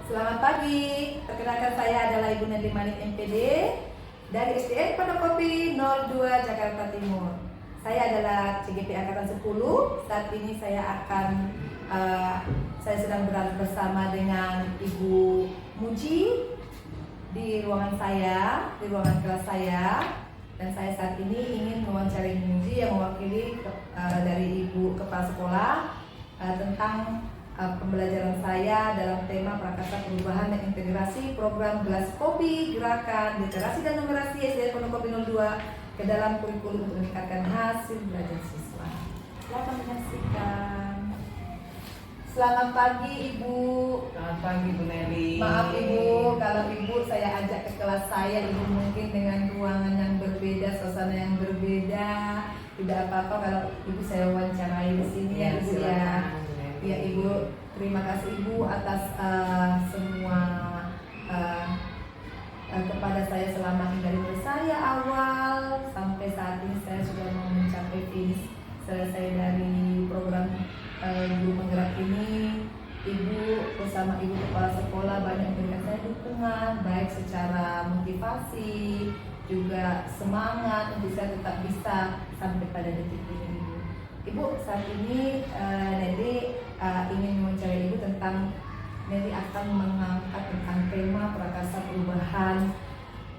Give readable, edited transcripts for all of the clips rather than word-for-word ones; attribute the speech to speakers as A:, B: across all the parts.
A: Selamat pagi, perkenalkan saya adalah Ibu Nadine Manik MPD dari SDN Pondokopi 02 Jakarta Timur. Saya adalah CGP Angkatan 10. Saat ini saya sedang berada bersama dengan Ibu Muji di ruangan kelas saya. Dan saya saat ini ingin mewawancarai Ibu Muji yang mewakili dari Ibu Kepala Sekolah tentang pembelajaran saya dalam tema Prakasa Perubahan dan Integrasi Program Gelas Kopi Gerakan Literasi dan Numerasi SDN Pondokopi 02 ke dalam kurikulum untuk meningkatkan hasil belajar siswa. Silakan menyaksikan. Selamat pagi Ibu.
B: Selamat pagi Bu Nelly.
A: Maaf Ibu, kalau Ibu saya ajak ke kelas saya, Ibu mungkin dengan ruangan yang berbeda, suasana yang berbeda. Tidak apa-apa kalau Ibu saya wawancarai di sini ya Ibu ya. Ya Ibu, terima kasih Ibu atas semua kepada saya selama ini dari mulai saya awal sampai saat ini saya sudah mau mencapai finish selesai dari program guru penggerak ini. Ibu bersama Ibu Kepala Sekolah banyak memberikan saya dukungan baik secara motivasi juga semangat untuk saya tetap bisa sampai pada detik ini. Ibu, saat ini Nelly ingin mewawancarai Ibu tentang Nelly akan mengangkat tentang tema Prakasa Perubahan,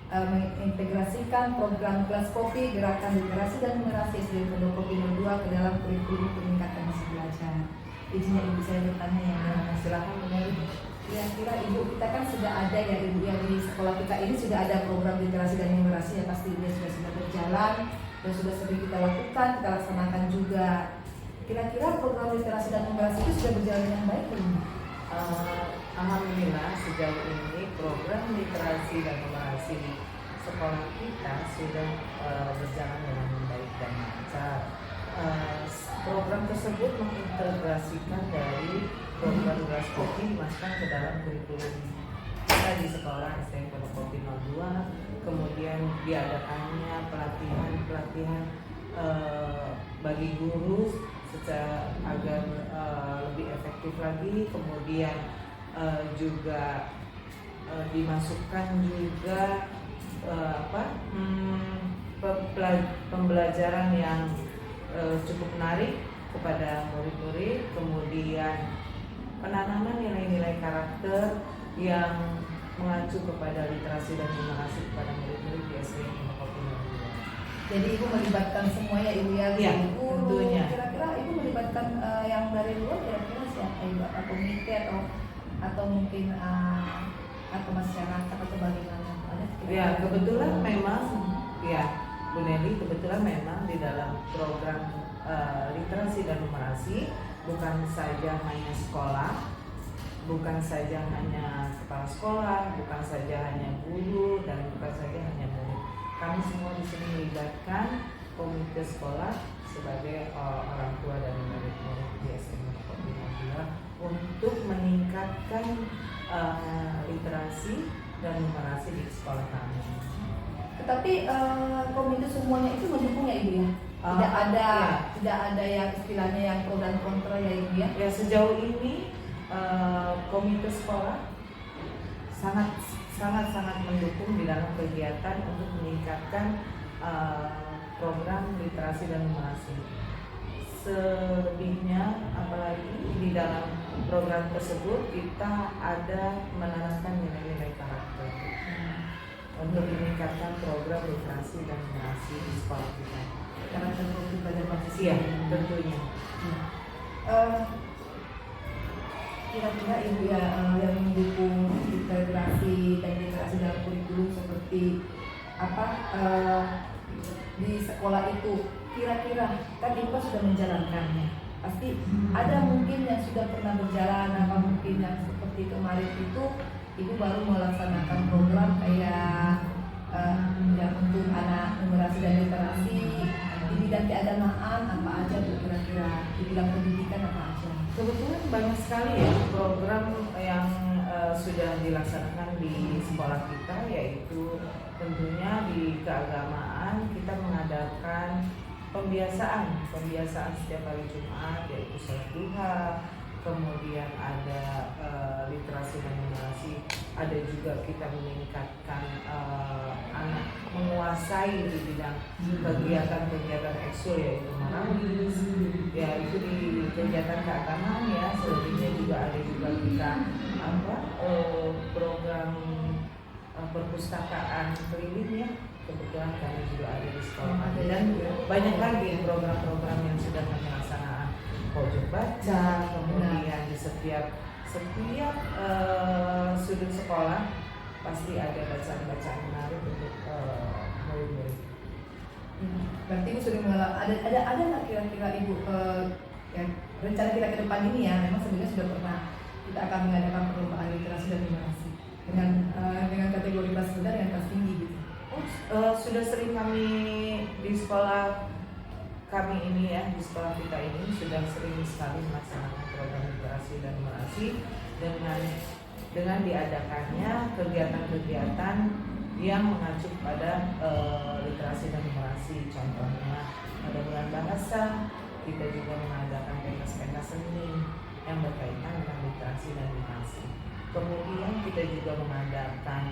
A: mengintegrasikan program Gelas Kopi Gerakan Literasi dan Numerasi SDN Pondokopi 02 ke dalam kurikulum peningkatan hasil belajar. Izinnya Ibu saya bertanya ya.
B: Silakan Bu Nelly.
A: Kira-kira Ibu, kita kan sudah ada ya Ibu yang di sekolah kita ini sudah ada program literasi dan numerasi yang pasti dia sudah berjalan dan sudah sering kita lakukan, kita laksanakan juga. Kira-kira program literasi dan numerasi itu sudah berjalan dengan baik belum?
B: Alhamdulillah sejauh ini program literasi dan numerasi di sekolah kita sudah berjalan dengan baik dan lancar. Program tersebut mengintegrasikan dari program Gelas Kopi dimasukkan ke dalam kurikulum kita di sekolah SDN Pondokopi 02. Kemudian diadakannya pelatihan bagi guru agar lebih efektif lagi. Kemudian juga dimasukkan juga pembelajaran yang cukup menarik kepada murid-murid. Kemudian penanaman nilai-nilai karakter yang mengacu kepada literasi dan numerasi kepada murid-murid di SDN Pondokopi 02.
A: Jadi Ibu melibatkan semuanya Ibu ya,
B: Ya,
A: guru.
B: tentunya.
A: Kira-kira Ibu melibatkan yang dari luar kira-kira siapa Ibu? Apa komite atau mungkin atau masyarakat atau bagaimana?
B: Ya, kebetulan memang ya Bu Nelly, kebetulan memang di dalam program literasi dan numerasi bukan saja hanya sekolah, bukan saja hanya kepala sekolah, bukan saja hanya guru, dan bukan saja hanya murid. Kami semua di sini melibatkan komite sekolah sebagai orang tua dari murid-murid di SDN Pondokopi 02 untuk meningkatkan literasi dan numerasi di sekolah kami.
A: Tetapi komite semuanya itu mendukung ya Ibu ya? Tidak ada yang istilahnya yang pro dan kontra ya Ibu ya?
B: Ya, sejauh ini komite sekolah sangat mendukung di dalam kegiatan untuk meningkatkan program literasi dan numerasi. Selebihnya, apalagi di dalam program tersebut kita ada menanamkan nilai-nilai karakter untuk meningkatkan program literasi dan numerasi di sekolah kita.
A: Karakter pada mahasiswa.
B: Iya, tentunya.
A: Kira-kira Ibu ya yang mendukung integrasi dan literasi dalam kurikulum seperti apa di sekolah itu, kira-kira kan Ibu sudah menjalankannya, pasti ada mungkin yang sudah pernah berjalan, apa mungkin yang seperti kemarin itu Ibu baru melaksanakan program kayak yang untuk anak numerasi dan literasi di bidang keagamaan apa aja Bu, kira-kira di bidang pendidikan apa aja?
B: Kebetulan banyak sekali ya program yang sudah dilaksanakan di sekolah kita, yaitu tentunya di keagamaan kita mengadakan pembiasaan setiap hari Jumat, yaitu sholat duha, kemudian ada literasi dan numerasi ada juga kita meningkatkan anak menguasai di bidang kegiatan-kegiatan ekskul, yaitu marawis, ya itu di kegiatan keagamaan ya. Selebihnya juga ada juga kita program perpustakaan keliling ya, kebetulan kami juga ada di sekolah, dan banyak lagi program-program yang sudah kami laksanakan, pojok baca, kemudian di setiap sudut sekolah pasti ada bacaan-bacaan menarik untuk murid-murid.
A: Berarti Ibu sudah mengalami, ada nggak kira-kira Ibu yang rencana kita ke depan ini ya, memang sebenarnya sudah pernah kita akan mengadakan perlombaan literasi dan numerasi dengan kategori kelas rendah dan kelas tinggi gitu.
B: Sudah sering kami di sekolah kami ini ya, di sekolah kita ini sudah sering sekali melaksanakan program literasi dan numerasi dengan diadakannya kegiatan-kegiatan yang mengacu pada literasi dan numerasi. Contohnya pada bulan bahasa kita juga mengadakan pentas-pentas seni yang berkaitan dengan literasi dan numerasi. Kemudian kita juga mengadakan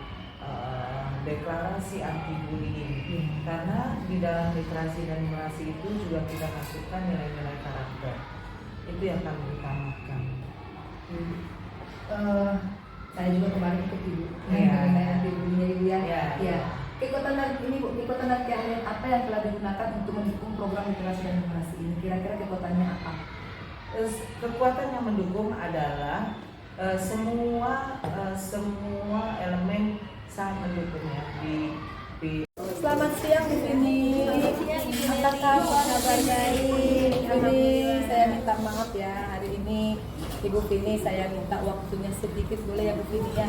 B: deklarasi anti bullying, karena di dalam literasi dan numerasi itu juga kita masukkan nilai-nilai karakter. Itu yang kami utamakan.
A: Saya juga kemarin ikut Ibu mengenai anti bullying Ibu ya. Ya. Kekuatan ini Bu, kekuatan keahlian apa yang telah digunakan untuk mendukung program literasi dan numerasi ini? Kira-kira kekuatannya apa?
B: Kekuatan yang mendukung adalah semua elemen sangat mendukung ya di
A: Selamat siang di sini. Apa kabar baik? Ini saya minta maaf ya, hari ini Ibu Vini saya minta waktunya sedikit, boleh ya Bu Vini ya?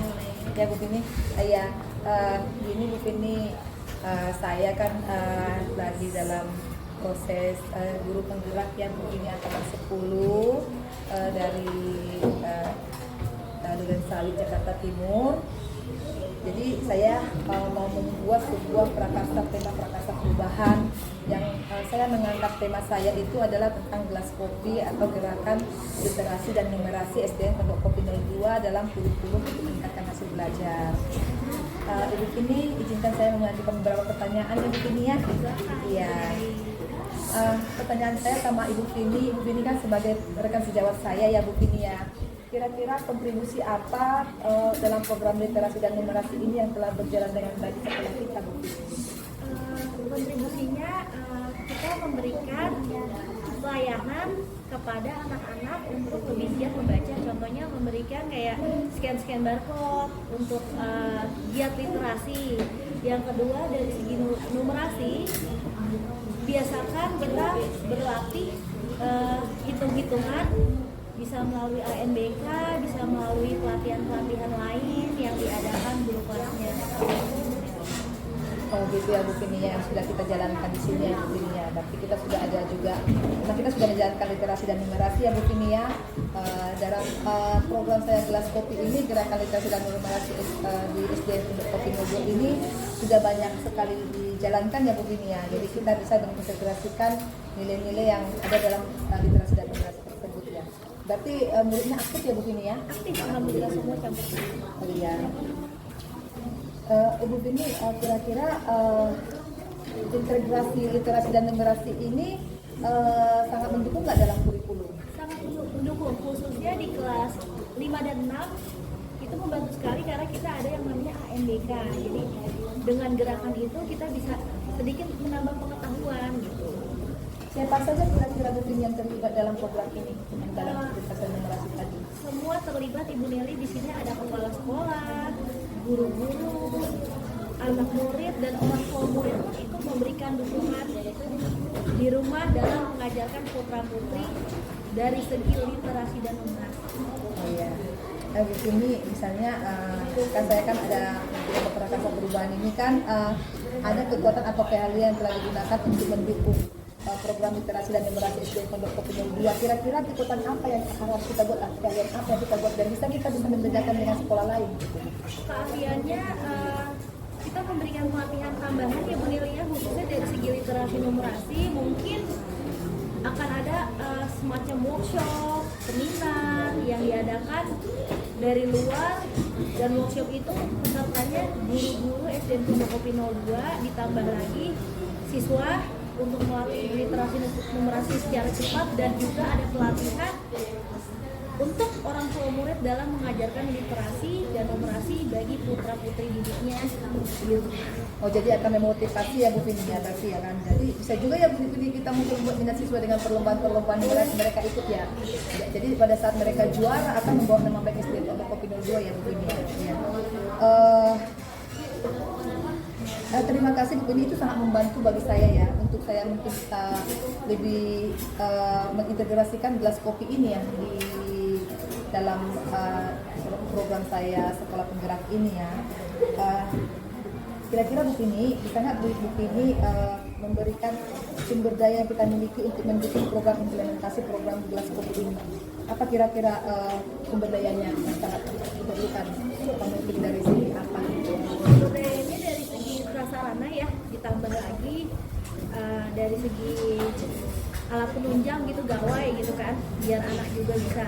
A: Ya Bu Vini, ini Bu Vini, saya kan lagi dalam proses guru penggerak yang Bu Vini angkatan 10 dari Duren Sawit Jakarta Timur. Jadi saya mau membuat sebuah tema prakasa perubahan yang saya menganggap tema saya itu adalah tentang gelas kopi atau gerakan literasi dan numerasi SDN Pondok Kopi 02 dalam kurikulum untuk meningkatkan hasil belajar. Ibu Vini, izinkan saya mengajukan beberapa pertanyaan Ibu Vini ya. Iya. Pertanyaan saya sama Ibu Vini kan sebagai rekan sejawat saya ya Bu Vini ya. Kira-kira kontribusi apa dalam program literasi dan numerasi ini yang telah berjalan dengan baik setelah kita Bu Vini?
C: Kontribusinya kita memberikan pelayanan kepada anak-anak untuk lebih giat membaca. Contohnya memberikan kayak scan barcode untuk giat literasi. Yang kedua dari segi numerasi, biasakan kita berlatih hitung-hitungan, bisa melalui ANBK, bisa melalui pelatihan-pelatihan lain yang diadakan guru kelasnya.
A: Oh gitu ya Bu Vini ya, yang sudah kita jalankan di sini ya Bu Vini ya. Tapi kita sudah ada juga, karena kita sudah menjalankan literasi dan numerasi ya Bu Vini ya. Dalam program saya Gelas Kopi ini, gerakan literasi dan numerasi di SDN Pondok Kopi 02 ini sudah banyak sekali dijalankan ya Bu Vini ya. Jadi kita bisa mengintegrasikan nilai-nilai yang ada dalam literasi dan numerasi tersebut ya. Berarti muridnya aktif ya Bu Vini ya?
C: Aktif, alhamdulillah semua campur.
A: Oh iya. Ibu Vini, kira-kira integrasi literasi dan numerasi ini sangat mendukung nggak dalam kurikulum?
C: Sangat mendukung, khususnya di kelas 5 dan 6 itu membantu sekali karena kita ada yang namanya ANBK. Jadi dengan gerakan itu kita bisa sedikit menambah pengetahuan gitu.
A: Siapa saja kira-kira Bu Vini yang terlibat dalam program ini, dalam literasi dan numerasi tadi?
C: Semua terlibat. Ibu Nelly di sini ada kepala sekolah, guru-guru, anak murid, dan orang tua murid pun ikut memberikan dukungan di rumah dalam mengajarkan putra-putri dari segi literasi dan numerasi.
A: Oh iya. Di sini misalnya kan saya kan ada beberapa prakasa perubahan ini kan ada kekuatan atau keahlian yang telah digunakan untuk mendukung program literasi dan numerasi SDN Pondok Kopi 02. Kira-kira kekuatan apa yang harus kita buat, keahlian apa yang kita buat dan bisa membedakan dengan sekolah lain?
C: Keahliannya kita memberikan pelatihan tambahan ya Bu Nelia, khususnya dari segi literasi numerasi. Mungkin akan ada semacam workshop, seminar yang diadakan dari luar Dan workshop itu pesertanya guru-guru SDN Pondokopi 02, ditambah lagi siswa untuk melatih literasi dan numerasi secara cepat, dan juga ada pelatihan untuk orang tua murid dalam mengajarkan literasi dan numerasi bagi putra putri didiknya.
A: Oh, jadi akan memotivasi ya Bu Vini ya, berarti ya kan. Jadi bisa juga ya Bu Vini kita mungkin buat minat siswa dengan perlombaan-perlombaan mereka ikut ya. Jadi pada saat mereka juara akan membawa nama baik SDN Pondokopi 02 ya Bu Vini ya. Terima kasih Bu Vini, itu sangat membantu bagi saya ya, untuk saya mungkin bisa lebih mengintegrasikan gelas kopi ini ya di dalam program saya sekolah penggerak ini ya. Kira-kira Bu Vini bisa nggak Bu Vini memberikan sumber daya yang kita miliki untuk mendukung program implementasi program gelas kopi ini? Apa kira-kira sumber dayanya yang sangat diperlukan? Apa mungkin dari sini apa?
C: Sumber dayanya dari segi prasarana ya, ditambah lagi dari segi alat penunjang gitu, gawai gitu kan, biar anak juga bisa,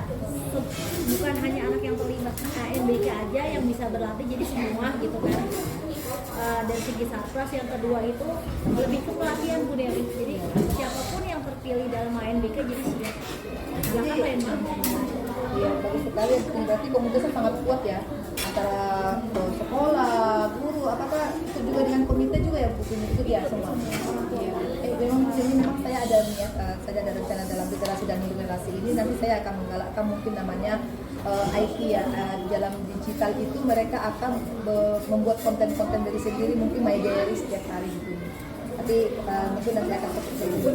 C: bukan hanya anak yang terlibat AMBK aja yang bisa berlatih, jadi semua gitu kan. Dari segi sarpras yang kedua itu lebih ke pelatihan Bu Nelly, jadi siapapun yang terpilih dalam AMBK jadi siap, jangan main-main.
A: Iya, bagus sekali. Berarti komunitasnya sangat kuat ya, antara sekolah, guru, apakah itu juga dengan komite juga ya Bu Vini itu ya semua? Iya. Memang di sini memang saya ada nih ya, saya ada rencana dalam literasi dan numerasi ini nanti saya akan menggalakkan mungkin namanya IT ya, di dalam digital itu mereka akan membuat konten-konten dari sendiri, mungkin My Diary setiap hari gitu. Tapi mungkin nanti akan seperti itu.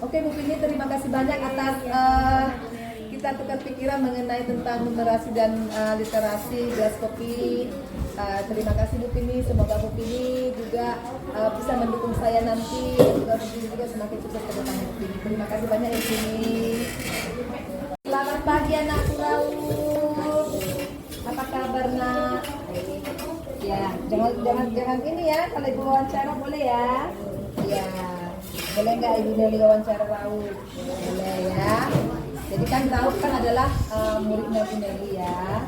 A: Oke Bu Vini, terima kasih banyak atas kita tukar pikiran mengenai tentang numerasi dan literasi gelas kopi. Terima kasih Bu Vini, semoga Bu Vini juga bisa mendukung saya nanti, juga Bu Vini juga semakin sukses ke depannya Bu Vini. Terima kasih banyak Bu Vini. Selamat pagi anakku Raul. Apa kabar nak? Ya, jangan ini ya, kalau ibu wawancara boleh ya? Ya, boleh nggak ibu Nelly wawancara Raul? Boleh ya. Jadi kan Raul kan adalah muridnya Ibu Nelly ya.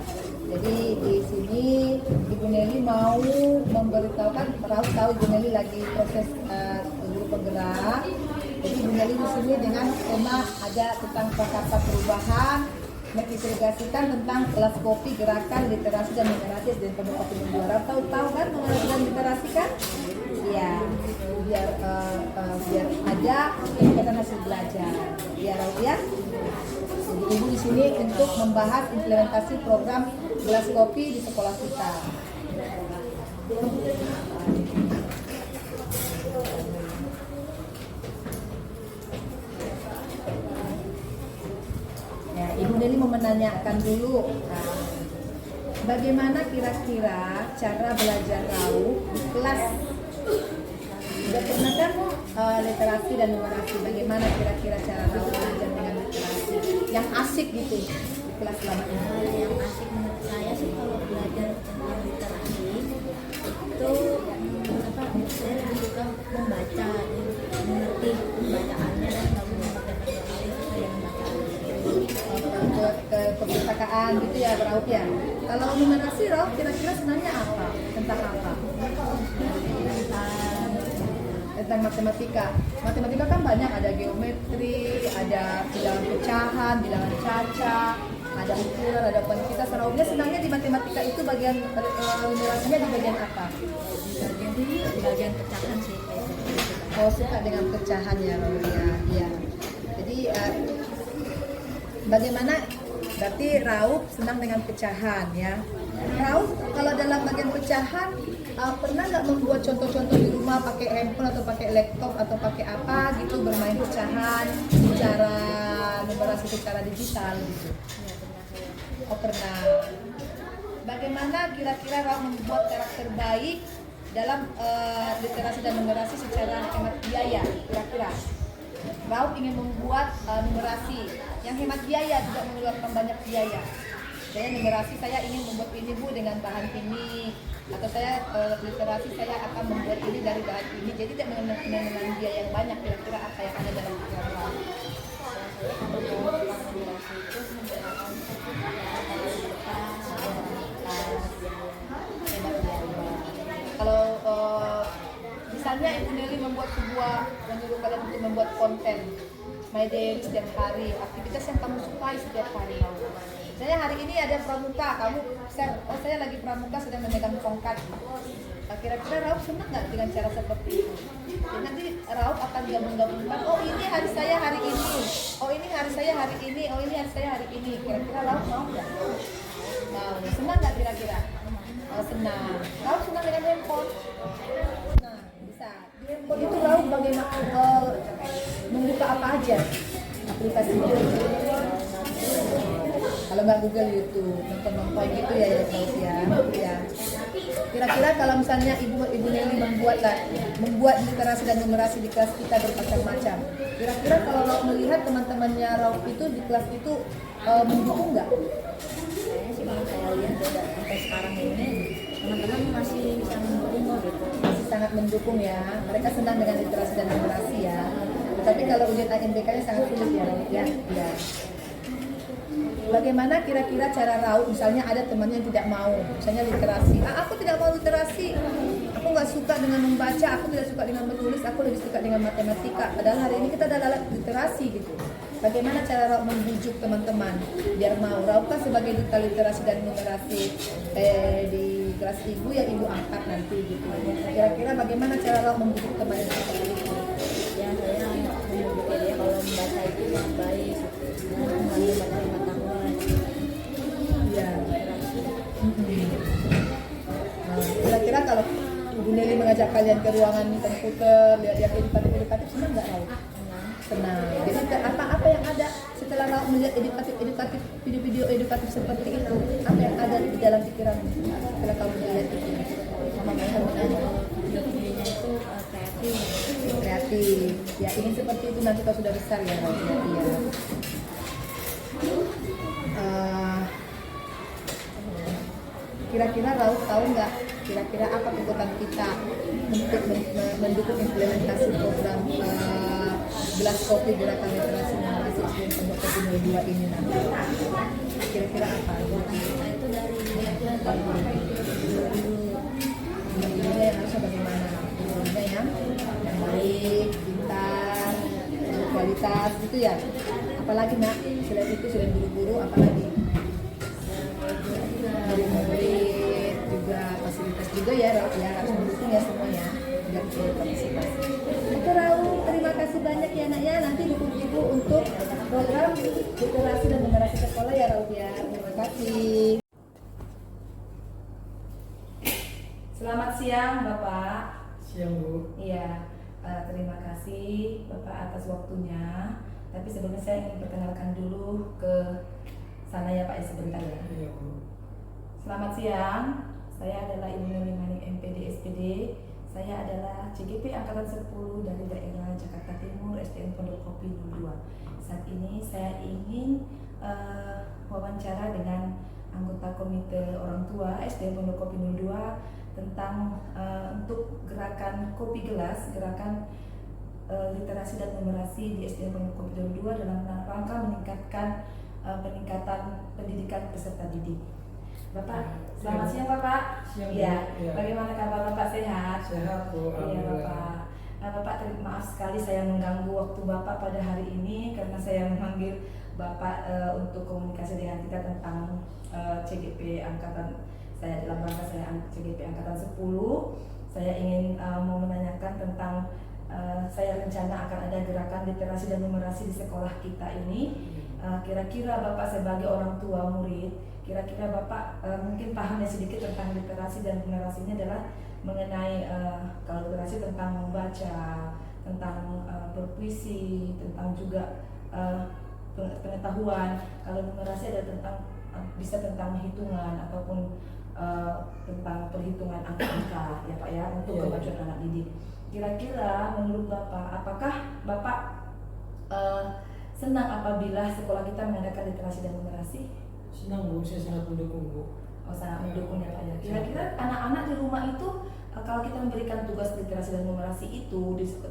A: Jadi di sini Ibu Nelly mau memberitahukan, Raul tahu Ibu Nelly lagi proses guru penggerak. Jadi Ibu Nelly di sini dengan tema ada tentang Prakarsa Perubahan, mengintegrasikan tentang kelas kopi, gerakan, literasi dan numerasi SDN Pondokopi 02. Tahu kan numerasi dan literasi kan? Iya, biar ada peningkatan hasil belajar. Ya Raul ya. Jadi Ibu di sini untuk membahas implementasi program gelas kopi di sekolah kita. Ya, Ibu Nelly mau menanyakan dulu, bagaimana kira-kira cara belajar Raul di kelas? Sudah pernah kan literasi dan numerasi? Bagaimana kira-kira cara Raul belajar dengan literasi yang asik gitu di kelas selama ini?
D: Yang asik menurut saya sih kalau belajar tentang literasi itu saya lebih suka membaca, mengerti pembacaannya dan kamu mengerti yang baca
A: ke perpustakaan gitu ya Raul ya. Kalau numerasi Raul kira-kira senangnya apa? Tentang apa? Tentang matematika. Matematika kan banyak, ada geometri, ada bilangan pecahan, bilangan caca, ada ukuran, ada kuantitas. Raulnya senangnya di matematika itu bagian numerasinya di bagian apa?
D: di bagian pecahan sih.
A: Oh, suka dengan pecahan ya Raul ya. Iya. Jadi bagaimana berarti Raul senang dengan pecahan ya. Raul kalau dalam bagian pecahan pernah nggak membuat contoh-contoh di rumah pakai handphone atau pakai laptop atau pakai apa gitu, bermain pecahan secara numerasi secara digital gitu? Oh pernah. Bagaimana kira-kira Raul membuat karakter baik dalam literasi dan numerasi secara hemat biaya kira-kira? Raul ingin membuat numerasi yang hemat biaya, tidak mengeluarkan banyak biaya. Saya numerasi saya ingin membuat ini Bu dengan bahan ini, atau saya literasi saya akan membuat ini dari bahan ini, jadi tidak mengeluarkan biaya yang banyak. Kira-kira apa yang ada dalam pikiran Raul?
D: Numerasi itu menggunakan
A: sebenarnya Ibu Nelly membuat menyuruh kalian untuk membuat konten My Daily setiap hari, aktivitas yang kamu sukai setiap hari. Misalnya hari ini ada pramuka, saya lagi pramuka sedang memegang tongkat. Kira-kira Rauf senang nggak dengan cara seperti itu? Jadi nanti Rauf akan gabung-gabungkan, oh ini hari saya hari ini, oh ini hari saya hari ini, oh ini hari saya hari ini. Kira-kira Rauf mau nggak? Mau. Senang nggak kira-kira? Oh senang. Rauf senang dengan handphone? Nah, bisa. Di handphone itu Rauf bagaimana membuka apa aja aplikasinya? Kalau nggak Google YouTube, nonton gitu ya Rauf ya. Kira-kira kalau misalnya Ibu Nelly membuat literasi dan numerasi di kelas kita bermacam-macam. Kira-kira kalau Rauf melihat teman-temannya Rauf itu di kelas itu mendukung nggak?
D: Kayaknya sih kalau saya lihat sampai sekarang ini teman-teman masih bisa mendukung gitu.
A: Masih sangat mendukung ya. Mereka senang dengan literasi dan numerasi ya. Tetapi kalau ujian ANBK-nya sangat sulit ya Rauf ya. Bagaimana kira-kira cara Rauf, misalnya ada temannya yang tidak mau, misalnya literasi, aku tidak mau literasi, aku nggak suka dengan membaca, aku tidak suka dengan menulis, aku lebih suka dengan matematika, padahal hari ini kita ada literasi gitu. Bagaimana cara Rauf membujuk teman-teman biar mau? Rauf kan sebagai duta literasi dan numerasi di kelas ibu yang ibu angkat nanti gitu. Kira-kira bagaimana cara Rauf membujuk teman seperti itu?
D: Ya saya membujuk dia kalau membaca itu yang baik, mengambil pengetahuan.
A: Ya. Kira-kira kalau Ibu Nelly mengajak kalian ke ruangan komputer, lihat edukatif, senang nggak Rauf? Senang. Jadi apa yang ada setelah Rauf melihat edukatif video-video edukatif seperti itu? Apa yang ada di dalam pikiranmu setelah kamu melihat itu?
D: Sama videonya itu
A: Kreatif. Ya ingin seperti itu nanti kalau sudah besar ya Rauf. Ya. Kira-kira Rauf tahu nggak kira-kira apa tuntutan kita untuk mendukung implementasi program gelas kopi gerakan literasi numerasi SDN Pondok Kopi 02 ini nanti? Kira-kira apa?
D: itu dari
A: Gurunya yang harusnya bagaimana? Gurunya yang baik, pintar, berkualitas gitu ya. Apalagi nak, selain guru-guru, apalagi? Murid juga, fasilitas juga ya Rauf ya, harus mendukung ya semua ya, biar partisipasi. Oke Rauf, terima kasih banyak ya nak ya, nanti dukung ibu untuk program literasi dan numerasi sekolah ya Rauf ya, terima kasih. Selamat siang Bapak.
E: Siang Bu.
A: Iya, terima kasih Bapak atas waktunya. Tapi sebelumnya saya ingin perkenalkan dulu ke sana ya Pak ya sebentar ya.
E: Iya Bu.
A: Selamat siang, saya adalah Ibu Nelly Manik MPD SPD. Saya adalah CGP Angkatan 10 dari daerah Jakarta Timur, SDN Pondok Kopi 02. Saat ini saya ingin wawancara dengan anggota komite orang tua SDN Pondok Kopi 02 tentang untuk gerakan kopi gelas, gerakan literasi dan numerasi di SDN Pondok Kopi 02 dalam rangka meningkatkan peningkatan pendidikan peserta didik. Bapak, selamat siang Bapak.
E: Siang,
A: Ya,
E: Bu. Ya.
A: bagaimana kabar Bapak, sehat?
E: Sehat Bu.
A: Iya Bapak. Bapak, terima maaf sekali saya mengganggu waktu Bapak pada hari ini karena saya memanggil Bapak untuk komunikasi dengan kita tentang CGP Angkatan. Saya dalam rangka saya CGP Angkatan 10. Saya ingin mau menanyakan tentang saya rencana akan ada gerakan literasi dan numerasi di sekolah kita ini. Kira-kira Bapak sebagai orang tua murid, kira-kira Bapak mungkin pahamnya sedikit tentang literasi dan numerasinya adalah mengenai kalau literasi tentang membaca, tentang berpuisi, tentang juga pengetahuan. Kalau numerasi ada tentang bisa tentang hitungan ataupun tentang perhitungan angka-angka ya Pak ya untuk kemajuan anak didik. Kira-kira menurut Bapak, apakah Bapak senang apabila sekolah kita mengadakan literasi dan numerasi?
E: Senang Bu, saya sangat mendukung Bu.
A: Oh sangat mendukung ya Pak ya. Kira-kira anak-anak di rumah itu kalau kita memberikan tugas literasi dan numerasi itu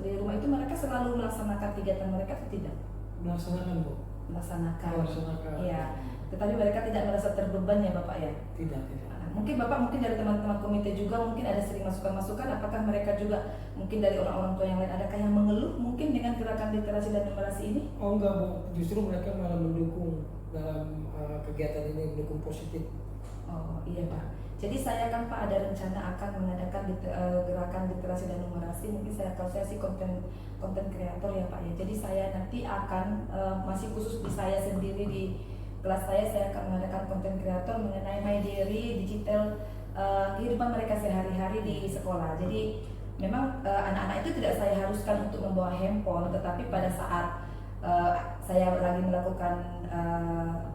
A: di rumah itu mereka selalu melaksanakan kegiatan mereka atau tidak?
E: Melaksanakan Bu.
A: Melaksanakan.
E: Melaksanakan.
A: Iya. Tetapi mereka tidak merasa terbeban ya Bapak ya.
E: Tidak.
A: Mungkin Bapak mungkin dari teman-teman komite juga mungkin ada sering masukan-masukan, apakah mereka juga mungkin dari orang-orang tua yang lain adakah yang mengeluh mungkin dengan gerakan literasi dan numerasi ini?
E: Oh enggak Bu, justru mereka malah mendukung dalam kegiatan ini, mendukung positif.
A: Oh iya Pak. Jadi saya kan Pak ada rencana akan mengadakan gerakan literasi dan numerasi. Mungkin kalau saya sih konten kreator ya Pak ya. Jadi saya nanti akan masih khusus di saya sendiri di kelas saya akan mengadakan konten kreator mengenai My Diary digital kehidupan mereka sehari-hari di sekolah. Jadi memang anak-anak itu tidak saya haruskan untuk membawa handphone, tetapi pada saat saya lagi melakukan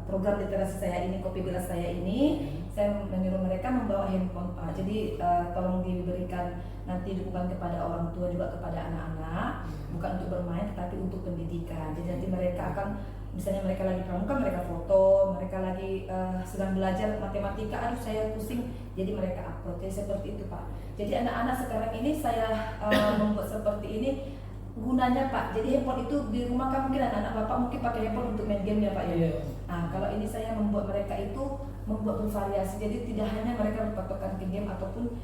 A: program literasi saya ini, kopi gelas saya ini, saya menyuruh mereka membawa handphone Pak. Jadi tolong diberikan nanti dukungan kepada orang tua juga kepada anak-anak, bukan untuk bermain tetapi untuk pendidikan. Jadi nanti mereka akan, misalnya mereka lagi pramuka, mereka foto, mereka lagi sedang belajar matematika, aduh saya pusing, jadi mereka upload. Jadi seperti itu Pak. Jadi anak-anak sekarang ini saya membuat seperti ini gunanya Pak. Jadi handphone itu di rumah kan mungkin anak-anak Bapak mungkin pakai handphone untuk main game ya Pak ya.
E: Iya.
A: Nah kalau ini saya membuat mereka itu membuat bervariasi. Jadi tidak hanya mereka berpatokan ke game ataupun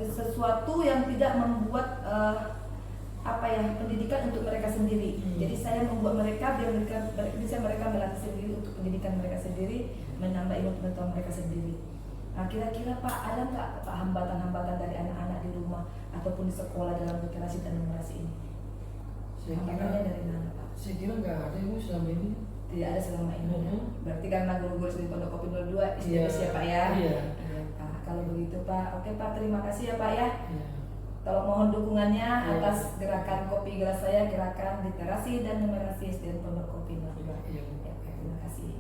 A: sesuatu yang tidak membuat pendidikan untuk mereka sendiri. Jadi saya membuat mereka biar bisa mereka melatih sendiri untuk pendidikan mereka sendiri, menambah ilmu pengetahuan mereka sendiri. Nah kira-kira Pak ada nggak Pak hambatan-hambatan dari anak-anak di rumah ataupun di sekolah dalam literasi dan numerasi ini? Hambatannya dari mana Pak?
E: Saya kira nggak ada yang selama ini.
A: Tidak ada selama ini. Berarti karena guru-guru di Pondok Kopi 02
E: Iya.
A: ya Pak ya?
E: Iya.
A: Iya Pak. Kalau begitu Pak, oke Pak, terima kasih ya Pak ya.
E: Iya.
A: Tolong mohon dukungannya
E: Iya.
A: atas gerakan kopi gelas saya, gerakan literasi dan numerasi SDN Pondok Kopi 02.
E: Iya.
A: Ya, terima kasih.